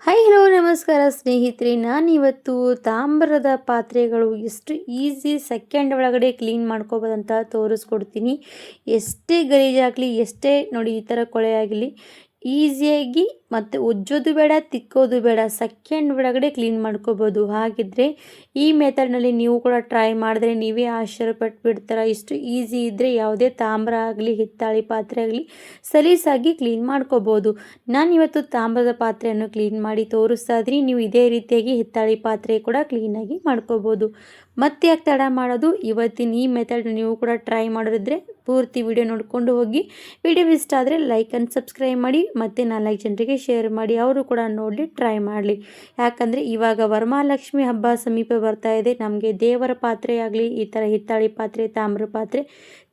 Hi hello ನಮಸ್ಕಾರ ಸ್ನೇಹಿತರೆ, ನಾನಿವತ್ತು ತಾಮ್ರದ ಪಾತ್ರೆಗಳು ಎಷ್ಟು ಈಸಿ ಸೆಕೆಂಡ್ ಒಳಗಡೆ ಕ್ಲೀನ್ ಮಾಡ್ಕೋಬೋದಂತ ತೋರಿಸ್ಕೊಡ್ತೀನಿ. ಎಷ್ಟೇ ಗಲೀಜಾಗಲಿ, ಎಷ್ಟೇ ನೋಡಿ ಈ ಥರ ಕೊಳೆ ಆಗಲಿ, ಈಸಿಯಾಗಿ ಮತ್ತು ಉಜ್ಜೋದು ಬೇಡ, ತಿಕ್ಕೋದು ಬೇಡ, ಸೆಕೆಂಡ್ ಒಳಗಡೆ ಕ್ಲೀನ್ ಮಾಡ್ಕೋಬೋದು. ಹಾಗಿದ್ದರೆ ಈ ಮೆಥಡ್ನಲ್ಲಿ ನೀವು ಕೂಡ ಟ್ರೈ ಮಾಡಿದ್ರೆ ನೀವೇ ಆಶ್ಚರ್ಯಪಟ್ಟು ಬಿಡ್ತೀರ. ಇಷ್ಟು ಈಸಿ ಇದ್ದರೆ ಯಾವುದೇ ತಾಮ್ರ ಆಗಲಿ, ಹಿತ್ತಾಳಿ ಪಾತ್ರೆ ಆಗಲಿ ಸಲೀಸಾಗಿ ಕ್ಲೀನ್ ಮಾಡ್ಕೋಬೋದು. ನಾನಿವತ್ತು ತಾಮ್ರದ ಪಾತ್ರೆಯನ್ನು ಕ್ಲೀನ್ ಮಾಡಿ ತೋರಿಸ್ತಾ ಇದ್ದೀನಿ. ನೀವು ಇದೇ ರೀತಿಯಾಗಿ ಹಿತ್ತಾಳಿ ಪಾತ್ರೆ ಕೂಡ ಕ್ಲೀನಾಗಿ ಮಾಡ್ಕೋಬೋದು. ಮತ್ತೆ ಯಾಕೆ ತಡ ಮಾಡೋದು, ಇವತ್ತಿನ ಈ ಮೆಥಡ್ ನೀವು ಕೂಡ ಟ್ರೈ ಮಾಡೋರಿದ್ರೆ ಪೂರ್ತಿ ವಿಡಿಯೋ ನೋಡಿಕೊಂಡು ಹೋಗಿ. ವಿಡಿಯೋ ಇಷ್ಟ ಆದರೆ ಲೈಕ್ ಆ್ಯಂಡ್ ಸಬ್ಸ್ಕ್ರೈಬ್ ಮಾಡಿ, ಮತ್ತು 4 ಜನರಿಗೆ ಶೇರ್ ಮಾಡಿ, ಅವರು ಕೂಡ ನೋಡಿ ಟ್ರೈ ಮಾಡಲಿ. ಯಾಕಂದರೆ ಇವಾಗ ವರಮಹಾಲಕ್ಷ್ಮಿ ಹಬ್ಬ ಸಮೀಪ ಬರ್ತಾ ಇದೆ. ನಮಗೆ ದೇವರ ಪಾತ್ರೆ ಆಗಲಿ, ಈ ಥರ ಹಿತ್ತಾಳಿ ಪಾತ್ರೆ, ತಾಮ್ರ ಪಾತ್ರೆ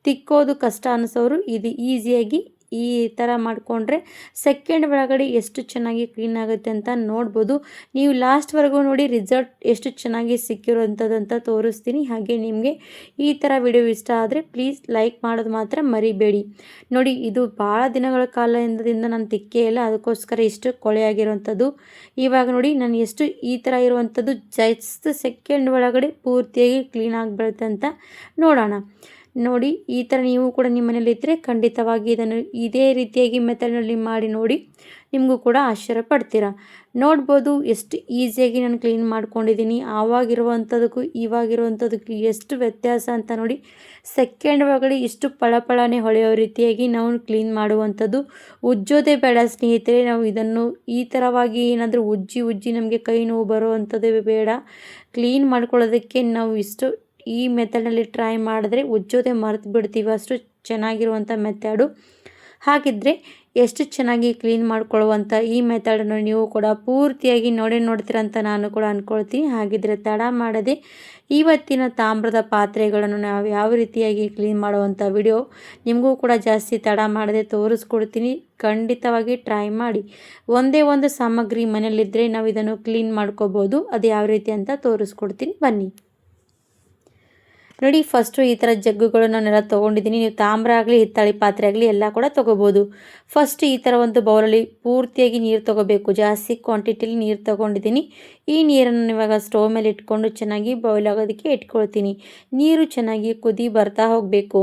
ತಿಕ್ಕೋದು ಕಷ್ಟ ಅನಿಸೋರು ಇದು ಈಸಿಯಾಗಿ ಈ ಥರ ಮಾಡಿಕೊಂಡ್ರೆ ಸೆಕೆಂಡ್ ಒಳಗಡೆ ಎಷ್ಟು ಚೆನ್ನಾಗಿ ಕ್ಲೀನ್ ಆಗುತ್ತೆ ಅಂತ ನೋಡ್ಬೋದು. ನೀವು ಲಾಸ್ಟ್ವರೆಗೂ ನೋಡಿ, ರಿಸಲ್ಟ್ ಎಷ್ಟು ಚೆನ್ನಾಗಿ ಸಿಕ್ಕಿರೋಂಥದ್ದಂತ ತೋರಿಸ್ತೀನಿ. ಹಾಗೆ ನಿಮಗೆ ಈ ಥರ ವಿಡಿಯೋ ಇಷ್ಟ ಆದರೆ ಪ್ಲೀಸ್ ಲೈಕ್ ಮಾಡೋದು ಮಾತ್ರ ಮರಿಬೇಡಿ. ನೋಡಿ, ಇದು ಭಾಳ ದಿನಗಳ ಕಾಲದಿಂದ ನಾನು ತಿಕ್ಕೇ ಇಲ್ಲ, ಅದಕ್ಕೋಸ್ಕರ ಇಷ್ಟು ಕೊಳೆಯಾಗಿರುವಂಥದ್ದು. ಇವಾಗ ನೋಡಿ ನಾನು ಎಷ್ಟು ಈ ಥರ ಇರುವಂಥದ್ದು ಜಸ್ಟ್ ಸೆಕೆಂಡ್ ಒಳಗಡೆ ಪೂರ್ತಿಯಾಗಿ ಕ್ಲೀನ್ ಆಗಿಬಿಡುತ್ತೆ ಅಂತ ನೋಡೋಣ. ನೋಡಿ, ಈ ಥರ ನೀವು ಕೂಡ ನಿಮ್ಮ ಮನೇಲಿ ಇದ್ದರೆ ಖಂಡಿತವಾಗಿ ಇದನ್ನು ಇದೇ ರೀತಿಯಾಗಿ ಮೆಥಡ್ನಲ್ಲಿ ಮಾಡಿ ನೋಡಿ, ನಿಮಗೂ ಕೂಡ ಆಶ್ಚರ್ಯ ಪಡ್ತೀರಾ. ನೋಡ್ಬೋದು ಎಷ್ಟು ಈಸಿಯಾಗಿ ನಾನು ಕ್ಲೀನ್ ಮಾಡ್ಕೊಂಡಿದ್ದೀನಿ. ಆವಾಗಿರುವಂಥದ್ದಕ್ಕೂ ಇವಾಗಿರುವಂಥದ್ದಕ್ಕೂ ಎಷ್ಟು ವ್ಯತ್ಯಾಸ ಅಂತ ನೋಡಿ. ಸೆಕೆಂಡ್ ಒಳಗಡೆ ಇಷ್ಟು ಪಳಪಳನೆ ಹೊಳೆಯೋ ರೀತಿಯಾಗಿ ನಾವು ಕ್ಲೀನ್ ಮಾಡುವಂಥದ್ದು. ಉಜ್ಜೋದೇ ಬೇಡ ಸ್ನೇಹಿತರೆ. ನಾವು ಇದನ್ನು ಈ ಥರವಾಗಿ ಏನಾದರೂ ಉಜ್ಜಿ ನಮಗೆ ಕೈ ನೋವು ಬರುವಂಥದ್ದೇ ಬೇಡ. ಕ್ಲೀನ್ ಮಾಡ್ಕೊಳ್ಳೋದಕ್ಕೆ ನಾವು ಇಷ್ಟು ಈ ಮೆಥಡ್ನಲ್ಲಿ ಟ್ರೈ ಮಾಡಿದ್ರೆ ಉಜ್ಜೋದೇ ಮರೆತು ಬಿಡ್ತೀವಿ, ಅಷ್ಟು ಚೆನ್ನಾಗಿರುವಂಥ ಮೆಥಡು. ಹಾಗಿದ್ದರೆ ಎಷ್ಟು ಚೆನ್ನಾಗಿ ಕ್ಲೀನ್ ಮಾಡ್ಕೊಳ್ಳುವಂಥ ಈ ಮೆಥಡನ್ನು ನೀವು ಕೂಡ ಪೂರ್ತಿಯಾಗಿ ನೋಡ್ತೀರಂತ ನಾನು ಕೂಡ ಅಂದ್ಕೊಳ್ತೀನಿ. ಹಾಗಿದ್ದರೆ ತಡ ಮಾಡದೆ ಇವತ್ತಿನ ತಾಮ್ರದ ಪಾತ್ರೆಗಳನ್ನು ನಾವು ಯಾವ ರೀತಿಯಾಗಿ ಕ್ಲೀನ್ ಮಾಡುವಂಥ ವಿಡಿಯೋ ನಿಮಗೂ ಕೂಡ ಜಾಸ್ತಿ ತಡ ಮಾಡದೆ ತೋರಿಸ್ಕೊಡ್ತೀನಿ. ಖಂಡಿತವಾಗಿ ಟ್ರೈ ಮಾಡಿ. ಒಂದೇ ಒಂದು ಸಾಮಗ್ರಿ ಮನೆಯಲ್ಲಿದ್ದರೆ ನಾವು ಇದನ್ನು ಕ್ಲೀನ್ ಮಾಡ್ಕೋಬೋದು. ಅದು ಯಾವ ರೀತಿ ಅಂತ ತೋರಿಸ್ಕೊಡ್ತೀನಿ, ಬನ್ನಿ. ನೋಡಿ, ಫಸ್ಟು ಈ ಥರ ಜಗ್ಗುಗಳು ನಾನೆಲ್ಲ ತೊಗೊಂಡಿದ್ದೀನಿ. ನೀವು ತಾಮ್ರ ಆಗಲಿ, ಹಿತ್ತಾಳಿ ಪಾತ್ರೆ ಆಗಲಿ ಎಲ್ಲ ಕೂಡ ತೊಗೋಬೋದು. ಫಸ್ಟ್ ಈ ಥರ ಒಂದು ಬೌಲಲ್ಲಿ ಪೂರ್ತಿಯಾಗಿ ನೀರು ತೊಗೋಬೇಕು. ಜಾಸ್ತಿ ಕ್ವಾಂಟಿಟಿಲಿ ನೀರು ತೊಗೊಂಡಿದ್ದೀನಿ. ಈ ನೀರನ್ನು ಇವಾಗ ಸ್ಟವ್ ಮೇಲೆ ಇಟ್ಕೊಂಡು ಚೆನ್ನಾಗಿ ಬಾಯ್ಲ್ ಆಗೋದಕ್ಕೆ ಇಟ್ಕೊಳ್ತೀನಿ. ನೀರು ಚೆನ್ನಾಗಿ ಕುದಿ ಬರ್ತಾ ಹೋಗಬೇಕು.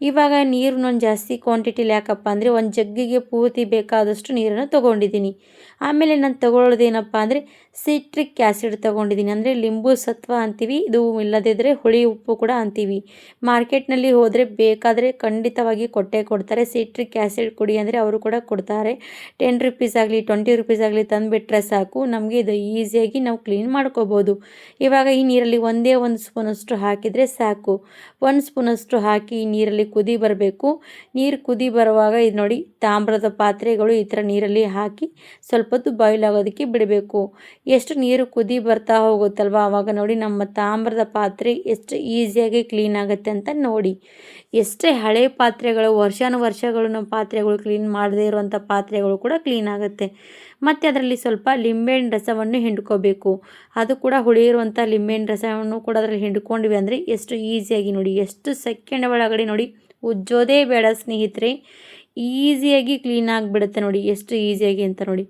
ಇವಾಗ ನೀರು ನಾನು ಜಾಸ್ತಿ ಕ್ವಾಂಟಿಟಿಲಿ ಯಾಕಪ್ಪ ಅಂದರೆ ಒಂದು ಜಗ್ಗಿಗೆ ಪೂರ್ತಿ ಬೇಕಾದಷ್ಟು ನೀರನ್ನು ತೊಗೊಂಡಿದ್ದೀನಿ. ಆಮೇಲೆ ನಾನು ತೊಗೊಳ್ಳೋದೇನಪ್ಪ ಅಂದರೆ ಸಿಟ್ರಿಕ್ ಆ್ಯಸಿಡ್ ತೊಗೊಂಡಿದ್ದೀನಿ. ಅಂದರೆ ಲಿಂಬು ಸತ್ವ ಅಂತೀವಿ, ಇದು ಇಲ್ಲದಿದ್ದರೆ ಹುಳಿ ಉಪ್ಪು ಕೂಡ ಅಂತೀವಿ. ಮಾರ್ಕೆಟ್ನಲ್ಲಿ ಹೋದರೆ ಬೇಕಾದರೆ ಖಂಡಿತವಾಗಿ ಕೊಡ್ತಾರೆ. ಸಿಟ್ರಿಕ್ ಆ್ಯಸಿಡ್ ಕುಡಿ ಅಂದರೆ ಅವರು ಕೂಡ ಕೊಡ್ತಾರೆ. 10 ರುಪೀಸ್ ಆಗಲಿ 20 ರುಪೀಸ್ ಆಗಲಿ ತಂದುಬಿಟ್ರೆ ಸಾಕು, ನಮಗೆ ಇದು ಈಸಿಯಾಗಿ ನಾವು ಕ್ಲೀನ್ ಮಾಡ್ಕೋಬೋದು. ಇವಾಗ ಈ ನೀರಲ್ಲಿ ಒಂದೇ ಒಂದು ಸ್ಪೂನಷ್ಟು ಹಾಕಿದರೆ ಸಾಕು. 1 ಸ್ಪೂನಷ್ಟು ಹಾಕಿ ಈ ನೀರಲ್ಲಿ ಕುದಿ ಬರಬೇಕು. ನೀರು ಕುದಿ ಬರುವಾಗ ಇದು ನೋಡಿ, ತಾಮ್ರದ ಪಾತ್ರೆಗಳು ಈ ಥರ ನೀರಲ್ಲಿ ಹಾಕಿ ಸ್ವಲ್ಪ ಹೊತ್ತು ಬಾಯ್ಲ್ ಆಗೋದಕ್ಕೆ ಬಿಡಬೇಕು. ಎಷ್ಟು ನೀರು ಕುದಿ ಬರ್ತಾ ಹೋಗುತ್ತಲ್ವ, ಆವಾಗ ನೋಡಿ ನಮ್ಮ ತಾಮ್ರದ ಪಾತ್ರೆ ಎಷ್ಟು ಈಸಿಯಾಗಿ ಕ್ಲೀನ್ ಆಗುತ್ತೆ ಅಂತ ನೋಡಿ. ಎಷ್ಟೇ ಹಳೆ ಪಾತ್ರೆಗಳು, ವರ್ಷಾನುವರ್ಷಗಳು ನಮ್ಮ ಪಾತ್ರೆಗಳು ಕ್ಲೀನ್ ಮಾಡದೇ ಇರುವಂಥ ಪಾತ್ರೆಗಳು ಕೂಡ ಕ್ಲೀನ್ ಆಗುತ್ತೆ. ಮತ್ತು ಅದರಲ್ಲಿ ಸ್ವಲ್ಪ ಲಿಂಬೆಹಣ್ಣು ರಸವನ್ನು ಹಿಂಡ್ಕೋಬೇಕು. ಅದು ಕೂಡ ಹುಳಿಯಿರುವಂಥ ಲಿಂಬೆಹಣ್ಣು ರಸವನ್ನು ಕೂಡ ಅದರಲ್ಲಿ ಹಿಂಡ್ಕೊಂಡ್ವಿ ಅಂದರೆ ಎಷ್ಟು ಈಸಿಯಾಗಿ ನೋಡಿ, ಎಷ್ಟು ಸೆಕೆಂಡ್ ಒಳಗಡೆ ನೋಡಿ, ಉಜ್ಜೋದೇ ಬೇಡ ಸ್ನೇಹಿತರೆ, ಈಸಿಯಾಗಿ ಕ್ಲೀನ್ ಆಗಿಬಿಡುತ್ತೆ. ನೋಡಿ ಎಷ್ಟು ಈಸಿಯಾಗಿ ಅಂತ ನೋಡಿ.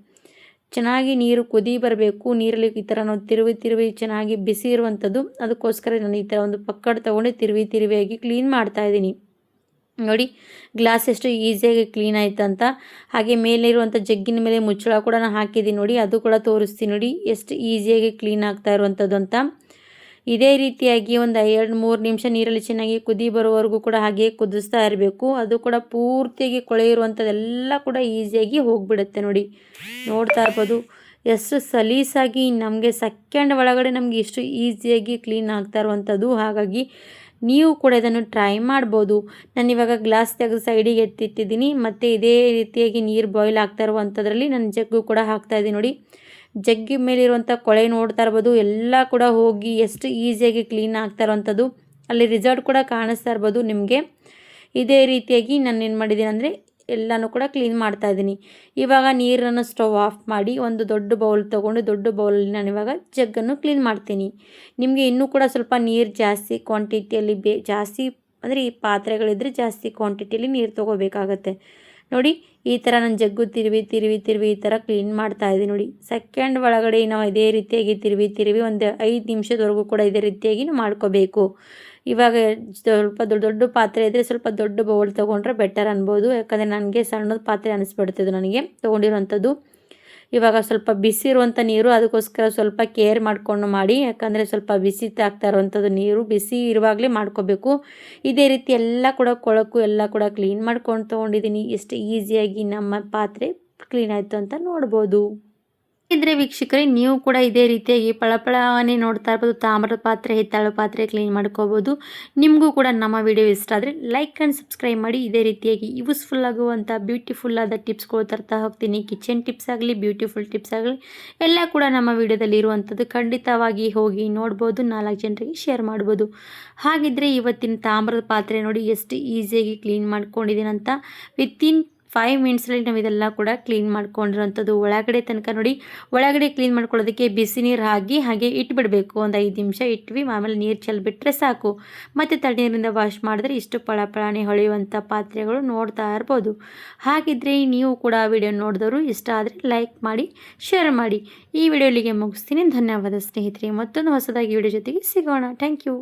ಚೆನ್ನಾಗಿ ನೀರು ಕುದಿ ಬರಬೇಕು. ನೀರಲ್ಲಿ ಈ ಥರ ನಾವು ತಿರುವಿ ಚೆನ್ನಾಗಿ ಬಿಸಿ ಇರುವಂಥದ್ದು. ಅದಕ್ಕೋಸ್ಕರ ನಾನು ಈ ಥರ ಒಂದು ಪಕ್ಕಡ ತೊಗೊಂಡು ತಿರುವಿಯಾಗಿ ಕ್ಲೀನ್ ಮಾಡ್ತಾಯಿದ್ದೀನಿ. ನೋಡಿ, ಗ್ಲಾಸ್ ಎಷ್ಟು ಈಸಿಯಾಗಿ ಕ್ಲೀನ್ ಆಯ್ತು ಅಂತ. ಹಾಗೆ ಮೇಲೆ ಇರುವಂಥ ಜಗ್ಗಿನ ಮೇಲೆ ಮುಚ್ಚಳ ಕೂಡ ನಾನು ಹಾಕಿದ್ದೀನಿ ನೋಡಿ, ಅದು ಕೂಡ ತೋರಿಸ್ತೀನಿ ನೋಡಿ ಎಷ್ಟು ಈಸಿಯಾಗಿ ಕ್ಲೀನ್ ಆಗ್ತಾ ಇರುವಂಥದ್ದು ಅಂತ. ಇದೇ ರೀತಿಯಾಗಿ ಒಂದು 2-3 ನಿಮಿಷ ನೀರಲ್ಲಿ ಚೆನ್ನಾಗಿ ಕುದಿ ಬರೋವರೆಗೂ ಕೂಡ ಹಾಗೆ ಕುದಿಸ್ತಾ ಇರಬೇಕು. ಅದು ಕೂಡ ಪೂರ್ತಿಯಾಗಿ ಕೊಳೆ ಇರುವಂಥದ್ದೆಲ್ಲ ಕೂಡ ಈಸಿಯಾಗಿ ಹೋಗಿಬಿಡುತ್ತೆ. ನೋಡಿ, ನೋಡ್ತಾ ಇರ್ಬೋದು ಎಷ್ಟು ಸಲೀಸಾಗಿ ನಮಗೆ ಸೆಕೆಂಡ್ ಒಳಗಡೆ ನಮಗೆ ಎಷ್ಟು ಈಸಿಯಾಗಿ ಕ್ಲೀನ್ ಆಗ್ತಾ ಇರುವಂಥದ್ದು. ಹಾಗಾಗಿ ನೀವು ಕೂಡ ಇದನ್ನು ಟ್ರೈ ಮಾಡ್ಬೋದು. ನಾನಿವಾಗ ಗ್ಲಾಸ್ ತೆಗೆದು ಸೈಡಿಗೆ ಎತ್ತಿಟ್ಟಿದ್ದೀನಿ. ಮತ್ತು ಇದೇ ರೀತಿಯಾಗಿ ನೀರು ಬಾಯ್ಲ್ ಆಗ್ತಾ ಇರುವಂಥದ್ರಲ್ಲಿ ನನ್ನ ಜಗ್ಗು ಕೂಡ ಹಾಕ್ತಾಯಿದ್ದೀನಿ. ನೋಡಿ, ಜಗ್ಗಿ ಮೇಲಿರುವಂಥ ಕೊಳೆ ನೋಡ್ತಾ ಇರ್ಬೋದು, ಎಲ್ಲ ಕೂಡ ಹೋಗಿ ಎಷ್ಟು ಈಸಿಯಾಗಿ ಕ್ಲೀನ್ ಆಗ್ತಾ ಇರೋವಂಥದ್ದು. ಅಲ್ಲಿ ರಿಸಲ್ಟ್ ಕೂಡ ಕಾಣಿಸ್ತಾ ಇರ್ಬೋದು ನಿಮಗೆ. ಇದೇ ರೀತಿಯಾಗಿ ನಾನು ಏನು ಮಾಡಿದ್ದೀನಿ ಅಂದರೆ ಎಲ್ಲನೂ ಕೂಡ ಕ್ಲೀನ್ ಮಾಡ್ತಾಯಿದ್ದೀನಿ. ಇವಾಗ ನೀರನ್ನು ಸ್ಟವ್ ಆಫ್ ಮಾಡಿ ಒಂದು ದೊಡ್ಡ ಬೌಲ್ ತೊಗೊಂಡು, ದೊಡ್ಡ ಬೌಲಲ್ಲಿ ನಾನು ಇವಾಗ ಜಗ್ಗನ್ನು ಕ್ಲೀನ್ ಮಾಡ್ತೀನಿ. ನಿಮಗೆ ಇನ್ನೂ ಕೂಡ ಸ್ವಲ್ಪ ನೀರು ಜಾಸ್ತಿ ಕ್ವಾಂಟಿಟಿಯಲ್ಲಿ ಜಾಸ್ತಿ ಅಂದರೆ ಈ ಪಾತ್ರೆಗಳಿದ್ದರೆ ಜಾಸ್ತಿ ಕ್ವಾಂಟಿಟಿಯಲ್ಲಿ ನೀರು ತೊಗೋಬೇಕಾಗತ್ತೆ. ನೋಡಿ, ಈ ಥರ ನಾನು ಜಗ್ಗು ತಿರುವಿ ಈ ಥರ ಕ್ಲೀನ್ ಮಾಡ್ತಾ ಇದ್ದೀನಿ ನೋಡಿ. ಸೆಕೆಂಡ್ ಒಳಗಡೆ ನಾವು ಇದೇ ರೀತಿಯಾಗಿ ತಿರುವಿ ಒಂದು 5 ನಿಮಿಷದವರೆಗೂ ಕೂಡ ಇದೇ ರೀತಿಯಾಗಿ ಮಾಡ್ಕೋಬೇಕು. ಇವಾಗ ಸ್ವಲ್ಪ ದೊಡ್ಡ ದೊಡ್ಡ ಪಾತ್ರೆ ಇದ್ದರೆ ಸ್ವಲ್ಪ ದೊಡ್ಡ ಬೌಲ್ ತೊಗೊಂಡ್ರೆ ಬೆಟರ್ ಅನ್ಬೋದು. ಯಾಕಂದರೆ ನನಗೆ ಸಣ್ಣದ ಪಾತ್ರೆ ಅನಿಸ್ಬಿಡ್ತಿದ್ದು ನನಗೆ ತೊಗೊಂಡಿರೋಂಥದ್ದು. ಇವಾಗ ಸ್ವಲ್ಪ ಬಿಸಿ ಇರುವಂಥ ನೀರು, ಅದಕ್ಕೋಸ್ಕರ ಸ್ವಲ್ಪ ಕೇರ್ ಮಾಡಿಕೊಂಡು ಮಾಡಿ. ಯಾಕಂದರೆ ಸ್ವಲ್ಪ ಬಿಸಿ ಆಗ್ತಾ ಇರುವಂಥದ್ದು ನೀರು ಬಿಸಿ ಇರುವಾಗಲೇ ಮಾಡ್ಕೋಬೇಕು. ಇದೇ ರೀತಿ ಎಲ್ಲ ಕೂಡ ಕೊಳಕು ಎಲ್ಲ ಕೂಡ ಕ್ಲೀನ್ ಮಾಡ್ಕೊಂಡು ತೊಗೊಂಡಿದ್ದೀನಿ. ಎಷ್ಟು ಈಸಿಯಾಗಿ ನಮ್ಮ ಪಾತ್ರೆ ಕ್ಲೀನ್ ಆಯಿತು ಅಂತ ನೋಡ್ಬೋದು. ಇದ್ರೆ ವೀಕ್ಷಕರೇ, ನೀವು ಕೂಡ ಇದೇ ರೀತಿಯಾಗಿ ಪಳಪಳನೆ ನೋಡ್ತಾ ಇರ್ಬೋದು. ತಾಮ್ರದ ಪಾತ್ರೆ, ಹಿತ್ತಾಳು ಪಾತ್ರೆ ಕ್ಲೀನ್ ಮಾಡ್ಕೋಬೋದು. ನಿಮಗೂ ಕೂಡ ನಮ್ಮ ವಿಡಿಯೋ ಇಷ್ಟ ಆದರೆ ಲೈಕ್ ಆ್ಯಂಡ್ ಸಬ್ಸ್ಕ್ರೈಬ್ ಮಾಡಿ. ಇದೇ ರೀತಿಯಾಗಿ ಯೂಸ್ಫುಲ್ ಆಗುವಂಥ ಬ್ಯೂಟಿಫುಲ್ ಆದ ಟಿಪ್ಸ್ಗಳು ತರ್ತಾ ಹೋಗ್ತೀನಿ. ಕಿಚನ್ ಟಿಪ್ಸ್ ಆಗಲಿ, ಬ್ಯೂಟಿಫುಲ್ ಟಿಪ್ಸ್ ಆಗಲಿ ಎಲ್ಲ ಕೂಡ ನಮ್ಮ ವಿಡಿಯೋದಲ್ಲಿ ಇರುವಂಥದ್ದು. ಖಂಡಿತವಾಗಿ ಹೋಗಿ ನೋಡ್ಬೋದು, 4 ಜನರಿಗೆ ಶೇರ್ ಮಾಡ್ಬೋದು. ಹಾಗಿದ್ದರೆ ಇವತ್ತಿನ ತಾಮ್ರದ ಪಾತ್ರೆ ನೋಡಿ ಎಷ್ಟು ಈಸಿಯಾಗಿ ಕ್ಲೀನ್ ಮಾಡ್ಕೊಂಡಿದ್ದೀನಿ ಅಂತ. ವಿತಿನ್ 5 ಮಿನಿಟ್ಸಲ್ಲಿ ನಾವು ಇದೆಲ್ಲ ಕೂಡ ಕ್ಲೀನ್ ಮಾಡ್ಕೊಂಡಿರೋಂಥದ್ದು. ಒಳಗಡೆ ತನಕ ನೋಡಿ, ಒಳಗಡೆ ಕ್ಲೀನ್ ಮಾಡ್ಕೊಳ್ಳೋದಕ್ಕೆ ಬಿಸಿ ನೀರು ಹಾಕಿ ಹಾಗೆ ಇಟ್ಬಿಡಬೇಕು. ಒಂದು 5 ನಿಮಿಷ ಇಟ್ವಿ, ಆಮೇಲೆ ನೀರು ಚೆಲ್ಲಿಬಿಟ್ರೆ ಸಾಕು. ಮತ್ತು ತಣ್ಣೀರಿಂದ ವಾಶ್ ಮಾಡಿದ್ರೆ ಇಷ್ಟು ಪಳಪಳನೆ ಹೊಳೆಯುವಂಥ ಪಾತ್ರೆಗಳು ನೋಡ್ತಾ ಇರ್ಬೋದು. ಹಾಗಿದ್ದರೆ ನೀವು ಕೂಡ ವಿಡಿಯೋ ನೋಡಿದವರು ಇಷ್ಟ ಆದರೆ ಲೈಕ್ ಮಾಡಿ, ಶೇರ್ ಮಾಡಿ. ಈ ವಿಡಿಯೋ ಇಲ್ಲಿಗೆ ಮುಗಿಸ್ತೀನಿ. ಧನ್ಯವಾದ ಸ್ನೇಹಿತರೆ. ಮತ್ತೊಂದು ಹೊಸದಾಗಿ ವಿಡಿಯೋ ಜೊತೆಗೆ ಸಿಗೋಣ. Thank you.